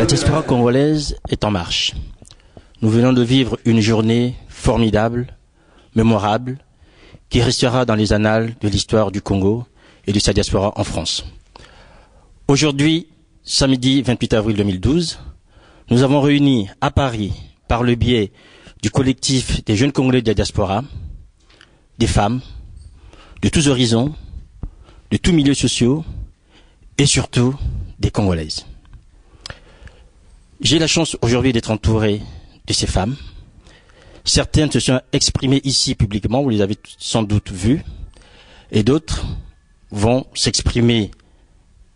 La diaspora congolaise est en marche. Nous venons de vivre une journée formidable, mémorable, qui restera dans les annales de l'histoire du Congo et de sa diaspora en France. Aujourd'hui, samedi 28 avril 2012, nous avons réuni à Paris, par le biais du collectif des jeunes Congolais de la diaspora, des femmes, de tous horizons, de tous milieux sociaux et surtout des Congolaises. J'ai la chance aujourd'hui d'être entouré de ces femmes. Certaines se sont exprimées ici publiquement, vous les avez sans doute vues, et d'autres vont s'exprimer,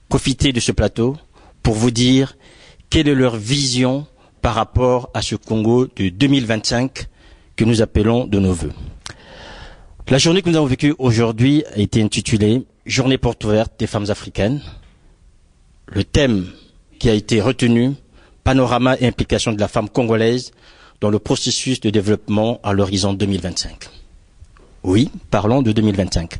profiter de ce plateau pour vous dire quelle est leur vision par rapport à ce Congo de 2025 que nous appelons de nos vœux. La journée que nous avons vécue aujourd'hui a été intitulée « Journée porte ouverte des femmes africaines ». Le thème qui a été retenu, panorama et implication de la femme congolaise dans le processus de développement à l'horizon 2025. Oui, parlons de 2025.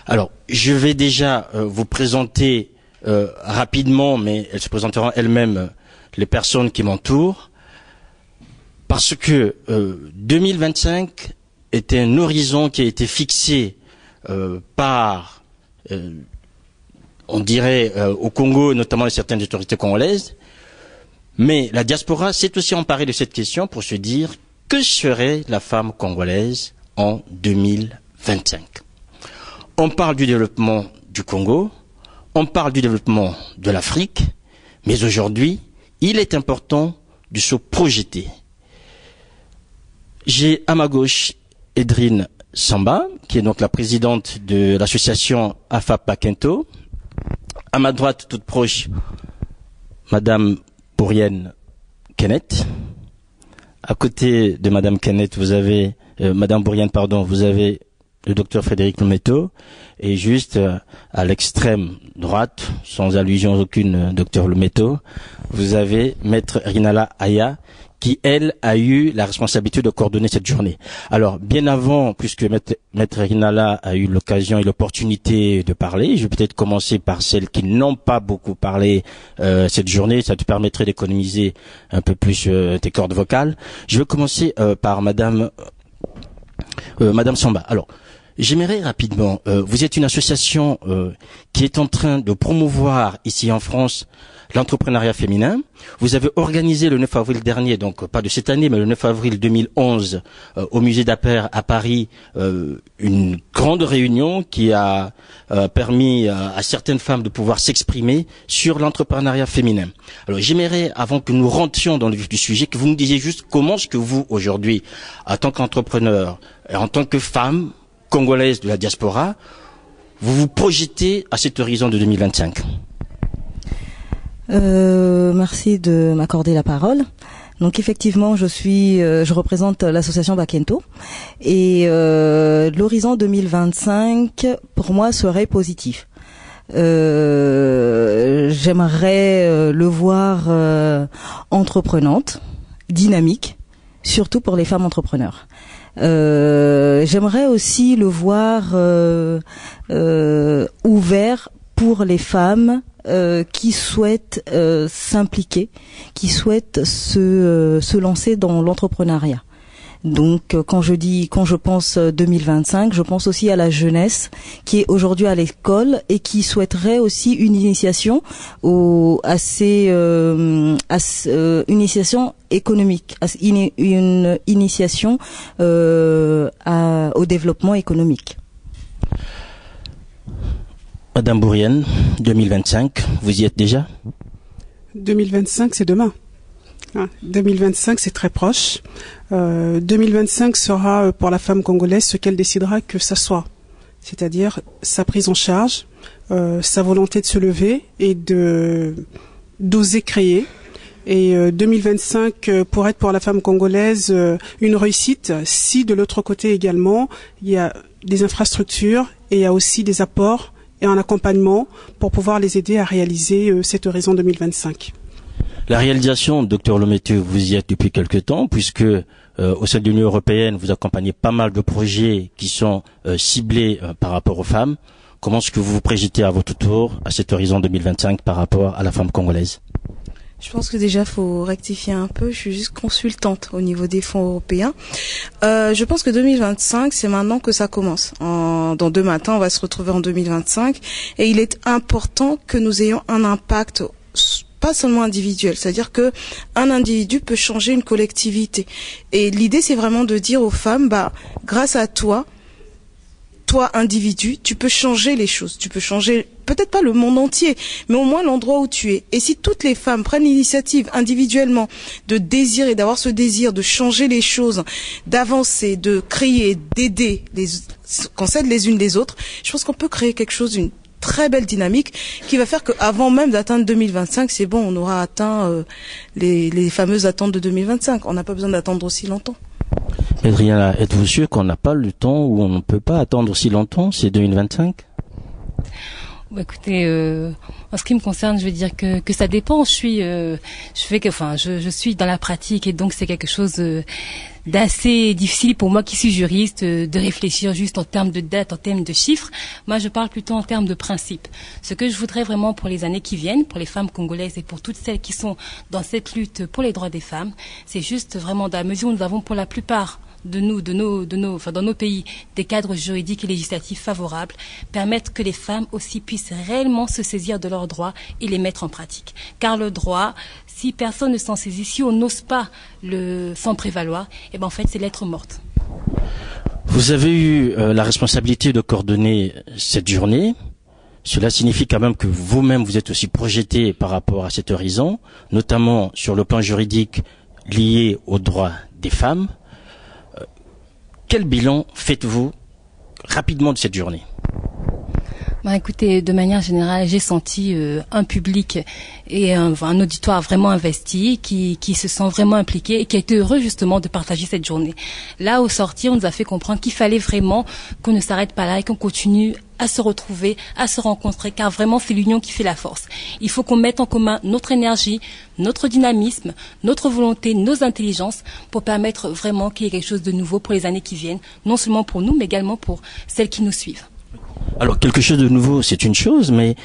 Alors, je vais déjà vous présenter rapidement, mais elles se présenteront elles-mêmes, les personnes qui m'entourent, parce que 2025 est un horizon qui a été fixé par, on dirait, au Congo, notamment certaines autorités congolaises, mais la diaspora s'est aussi emparée de cette question pour se dire que serait la femme congolaise en 2025. On parle du développement du Congo, on parle du développement de l'Afrique, mais aujourd'hui, il est important de se projeter. J'ai à ma gauche Edrine Samba, qui est donc la présidente de l'association AFAP Bakento. À ma droite, toute proche, Madame Bourienne Kenneth. À côté de Madame Kenneth, vous avez Madame Bourienne, pardon, vous avez le docteur Frédéric Lometo, et juste à l'extrême droite, sans allusion aucune, docteur Lometo, vous avez Maître Rinala Aya, qui, elle, a eu la responsabilité de coordonner cette journée. Alors, bien avant, puisque Maître Rinala a eu l'occasion et l'opportunité de parler, je vais peut-être commencer par celles qui n'ont pas beaucoup parlé cette journée, ça te permettrait d'économiser un peu plus tes cordes vocales. Je vais commencer par Madame Samba. Alors, j'aimerais rapidement, vous êtes une association qui est en train de promouvoir ici en France l'entrepreneuriat féminin. Vous avez organisé le 9 avril dernier, donc pas de cette année, mais le 9 avril 2011, au musée d'Appert à Paris, une grande réunion qui a permis à certaines femmes de pouvoir s'exprimer sur l'entrepreneuriat féminin. Alors j'aimerais, avant que nous rentrions dans le vif du sujet, que vous nous disiez juste comment est-ce que vous, aujourd'hui, en tant qu'entrepreneur, et en tant que femme congolaise de la diaspora, vous vous projetez à cet horizon de 2025. Merci de m'accorder la parole. Donc effectivement, je représente l'association Bakento et l'horizon 2025 pour moi serait positif. J'aimerais le voir entreprenante, dynamique, surtout pour les femmes entrepreneurs. J'aimerais aussi le voir ouvert pour les femmes qui souhaitent s'impliquer, qui souhaitent se lancer dans l'entrepreneuriat. Donc quand je pense 2025, je pense aussi à la jeunesse qui est aujourd'hui à l'école et qui souhaiterait aussi une initiation une initiation économique, une initiation au développement économique. Madame Bourienne, 2025, vous y êtes déjà? 2025, c'est demain. 2025, c'est très proche. 2025 sera pour la femme congolaise ce qu'elle décidera que ça soit. C'est-à-dire sa prise en charge, sa volonté de se lever et d'oser créer. Et 2025 pourrait être pour la femme congolaise une réussite si de l'autre côté également il y a des infrastructures et il y a aussi des apports et un accompagnement pour pouvoir les aider à réaliser cet horizon 2025. La réalisation, docteur Lometo, vous y êtes depuis quelque temps, puisque au sein de l'Union européenne, vous accompagnez pas mal de projets qui sont ciblés par rapport aux femmes. Comment est-ce que vous vous projetez à votre tour à cet horizon 2025 par rapport à la femme congolaise? Je pense que déjà faut rectifier un peu. Je suis juste consultante au niveau des fonds européens. Je pense que 2025, c'est maintenant que ça commence. Dans 2 matins, on va se retrouver en 2025, et il est important que nous ayons un impact pas seulement individuel, c'est-à-dire que un individu peut changer une collectivité. Et l'idée, c'est vraiment de dire aux femmes, grâce à toi individu, tu peux changer les choses, tu peux changer peut-être pas le monde entier, mais au moins l'endroit où tu es. Et si toutes les femmes prennent l'initiative individuellement de désirer, d'avoir ce désir de changer les choses, d'avancer, de créer, d'aider, qu'on s'aide les unes les autres, je pense qu'on peut créer quelque chose d'une très belle dynamique qui va faire qu'avant même d'atteindre 2025, c'est bon, on aura atteint les fameuses attentes de 2025. On n'a pas besoin d'attendre aussi longtemps. Adriana, êtes-vous sûr qu'on n'a pas le temps ou on ne peut pas attendre si longtemps, c'est 2025? Écoutez, en ce qui me concerne, je vais dire que ça dépend. Je suis dans la pratique, et donc c'est quelque chose d'assez difficile pour moi qui suis juriste de réfléchir juste en termes de dates, en termes de chiffres. Moi, je parle plutôt en termes de principes. Ce que je voudrais vraiment pour les années qui viennent, pour les femmes congolaises et pour toutes celles qui sont dans cette lutte pour les droits des femmes, c'est juste vraiment, dans la mesure où nous avons pour la plupart dans nos pays, des cadres juridiques et législatifs favorables, permettre que les femmes aussi puissent réellement se saisir de leurs droits et les mettre en pratique. Car le droit, si personne ne s'en saisit, si on n'ose pas s'en prévaloir, en fait, c'est lettre morte. Vous avez eu la responsabilité de coordonner cette journée. Cela signifie quand même que vous-même, vous êtes aussi projeté par rapport à cet horizon, notamment sur le plan juridique lié aux droits des femmes. Quel bilan faites-vous rapidement de cette journée? Écoutez, de manière générale, j'ai senti un public et un auditoire vraiment investi, qui se sent vraiment impliqué et qui a été heureux justement de partager cette journée. Là, au sortir, on nous a fait comprendre qu'il fallait vraiment qu'on ne s'arrête pas là et qu'on continue à se retrouver, à se rencontrer, car vraiment c'est l'union qui fait la force. Il faut qu'on mette en commun notre énergie, notre dynamisme, notre volonté, nos intelligences pour permettre vraiment qu'il y ait quelque chose de nouveau pour les années qui viennent, non seulement pour nous, mais également pour celles qui nous suivent. Alors quelque chose de nouveau, c'est une chose, mais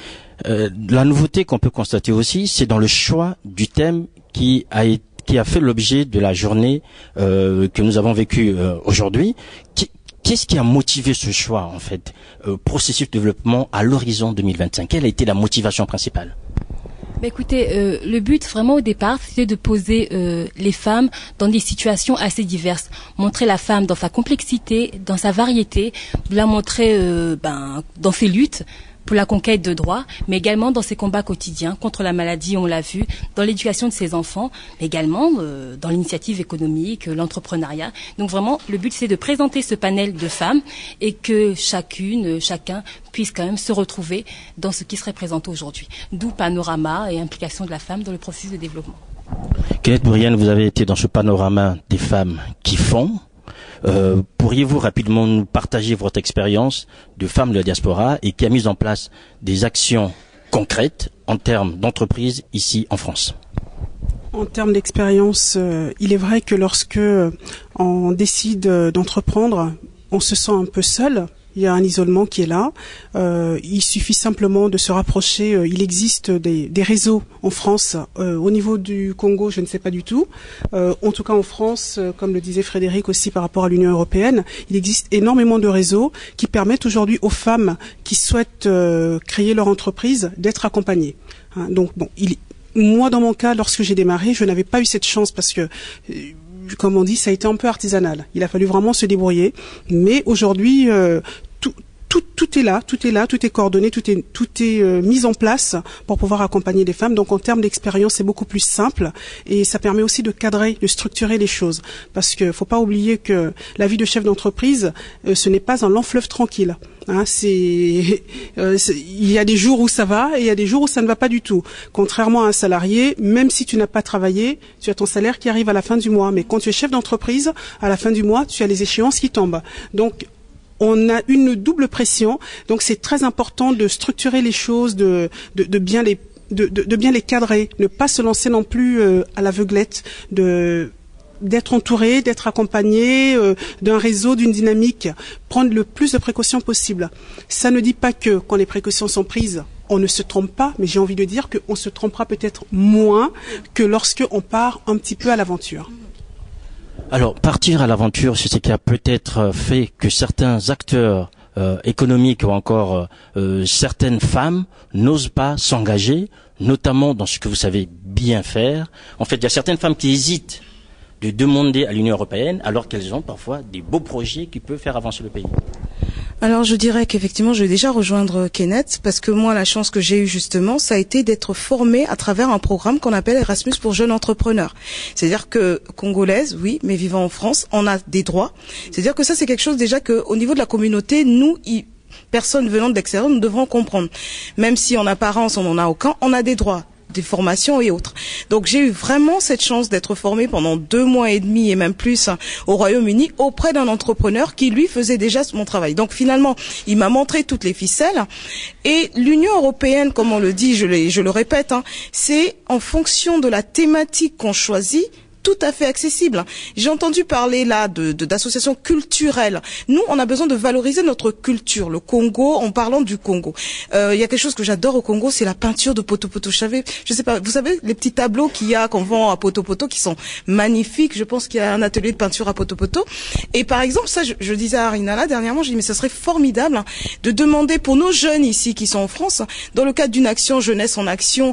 la nouveauté qu'on peut constater aussi, c'est dans le choix du thème qui a fait l'objet de la journée que nous avons vécue aujourd'hui. Qu'est-ce qui a motivé ce choix, en fait, processus de développement à l'horizon 2025? Quelle a été la motivation principale? Écoutez, le but vraiment au départ, c'était de poser les femmes dans des situations assez diverses. Montrer la femme dans sa complexité, dans sa variété, la montrer dans ses luttes pour la conquête de droits, mais également dans ses combats quotidiens contre la maladie, on l'a vu, dans l'éducation de ses enfants, mais également dans l'initiative économique, l'entrepreneuriat. Donc vraiment, le but c'est de présenter ce panel de femmes et que chacun puisse quand même se retrouver dans ce qui serait présenté aujourd'hui. D'où panorama et implication de la femme dans le processus de développement. Kenneth Bouriane, vous avez été dans ce panorama des femmes qui font. Pourriez-vous rapidement nous partager votre expérience de femme de la diaspora et qui a mis en place des actions concrètes en termes d'entreprise ici en France? En termes d'expérience, il est vrai que lorsque on décide d'entreprendre, on se sent un peu seul. Il y a un isolement qui est là. Il suffit simplement de se rapprocher. Il existe des réseaux en France. Au niveau du Congo, je ne sais pas du tout. En tout cas en France, comme le disait Frédéric aussi par rapport à l'Union européenne, il existe énormément de réseaux qui permettent aujourd'hui aux femmes qui souhaitent créer leur entreprise d'être accompagnées. Donc bon, moi dans mon cas, lorsque j'ai démarré, je n'avais pas eu cette chance parce que comme on dit, ça a été un peu artisanal. Il a fallu vraiment se débrouiller. Mais aujourd'hui, tout est là, tout est coordonné, tout est mis en place pour pouvoir accompagner les femmes. Donc en termes d'expérience, c'est beaucoup plus simple et ça permet aussi de cadrer, de structurer les choses. Parce que faut pas oublier que la vie de chef d'entreprise, ce n'est pas un long fleuve tranquille. Il y a des jours où ça va et il y a des jours où ça ne va pas du tout. Contrairement à un salarié, même si tu n'as pas travaillé, tu as ton salaire qui arrive à la fin du mois. Mais quand tu es chef d'entreprise, à la fin du mois, tu as les échéances qui tombent. Donc on a une double pression. Donc c'est très important de structurer les choses, de bien les cadrer, ne pas se lancer non plus à l'aveuglette, d'être entouré, d'être accompagné d'un réseau, d'une dynamique, prendre le plus de précautions possible. Ça ne dit pas que quand les précautions sont prises, on ne se trompe pas, mais j'ai envie de dire qu'on se trompera peut-être moins que lorsque on part un petit peu à l'aventure. Alors, partir à l'aventure, c'est ce qui a peut-être fait que certains acteurs économiques ou encore certaines femmes n'osent pas s'engager, notamment dans ce que vous savez bien faire. En fait, il y a certaines femmes qui hésitent de demander à l'Union européenne alors qu'elles ont parfois des beaux projets qui peuvent faire avancer le pays. Alors je dirais qu'effectivement je vais déjà rejoindre Kenneth parce que moi la chance que j'ai eue justement ça a été d'être formée à travers un programme qu'on appelle Erasmus pour jeunes entrepreneurs. C'est-à-dire que congolaise, oui, mais vivant en France, on a des droits. C'est-à-dire que ça c'est quelque chose déjà que au niveau de la communauté, nous personnes venant de l'extérieur, nous devrons comprendre. Même si en apparence on n'en a aucun, on a des droits, des formations et autres. Donc j'ai eu vraiment cette chance d'être formée pendant 2 mois et demi et même plus au Royaume-Uni auprès d'un entrepreneur qui lui faisait déjà mon travail. Donc finalement, il m'a montré toutes les ficelles et l'Union européenne, comme on le dit, je le répète, c'est en fonction de la thématique qu'on choisit, tout à fait accessible. J'ai entendu parler là d'associations culturelles. Nous, on a besoin de valoriser notre culture, le Congo, en parlant du Congo. Il y a quelque chose que j'adore au Congo, c'est la peinture de poto-poto. Je sais pas, vous savez, les petits tableaux qu'il y a, qu'on vend à poto-poto, qui sont magnifiques. Je pense qu'il y a un atelier de peinture à poto-poto. Et par exemple, ça, je disais à Arinala dernièrement, j'ai dit, mais ça serait formidable de demander pour nos jeunes ici, qui sont en France, dans le cadre d'une action jeunesse en action,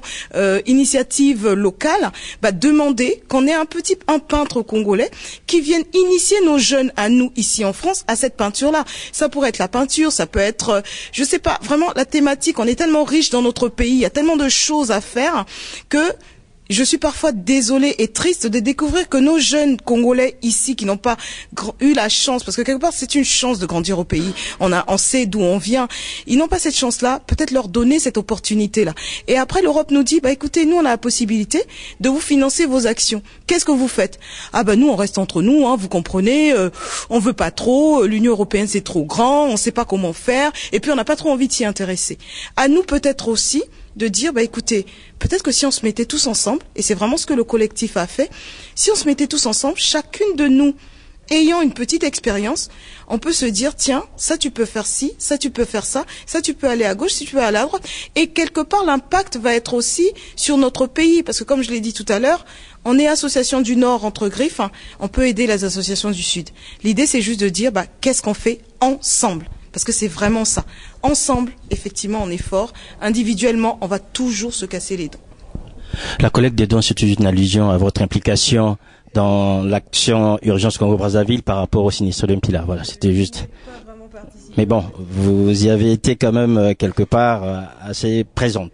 initiative locale, demander qu'on ait un peintre congolais qui vienne initier nos jeunes à nous ici en France à cette peinture-là. Ça pourrait être la peinture, ça peut être, je sais pas, vraiment la thématique. On est tellement riche dans notre pays, il y a tellement de choses à faire que je suis parfois désolée et triste de découvrir que nos jeunes Congolais ici qui n'ont pas eu la chance, parce que quelque part c'est une chance de grandir au pays, on sait d'où on vient, ils n'ont pas cette chance-là, peut-être leur donner cette opportunité-là. Et après l'Europe nous dit, écoutez, nous on a la possibilité de vous financer vos actions. Qu'est-ce que vous faites? Nous on reste entre nous, vous comprenez, on veut pas trop, l'Union européenne c'est trop grand, on sait pas comment faire, et puis on n'a pas trop envie de s'y intéresser. À nous peut-être aussi de dire, écoutez, peut-être que si on se mettait tous ensemble, et c'est vraiment ce que le collectif a fait, si on se mettait tous ensemble, chacune de nous ayant une petite expérience, on peut se dire, tiens, ça tu peux faire ci, ça tu peux faire ça, ça tu peux aller à gauche, si tu peux aller à droite, et quelque part l'impact va être aussi sur notre pays, parce que comme je l'ai dit tout à l'heure, on est association du Nord entre griffes, on peut aider les associations du Sud. L'idée c'est juste de dire, qu'est-ce qu'on fait ensemble? Parce que c'est vraiment ça. Ensemble, effectivement, on est fort. Individuellement, on va toujours se casser les dents. La collecte des dons, c'est une allusion à votre implication dans l'action Urgence Congo-Brazzaville par rapport au sinistre de Mpila. Voilà, c'était juste. Mais bon, vous y avez été quand même quelque part assez présente.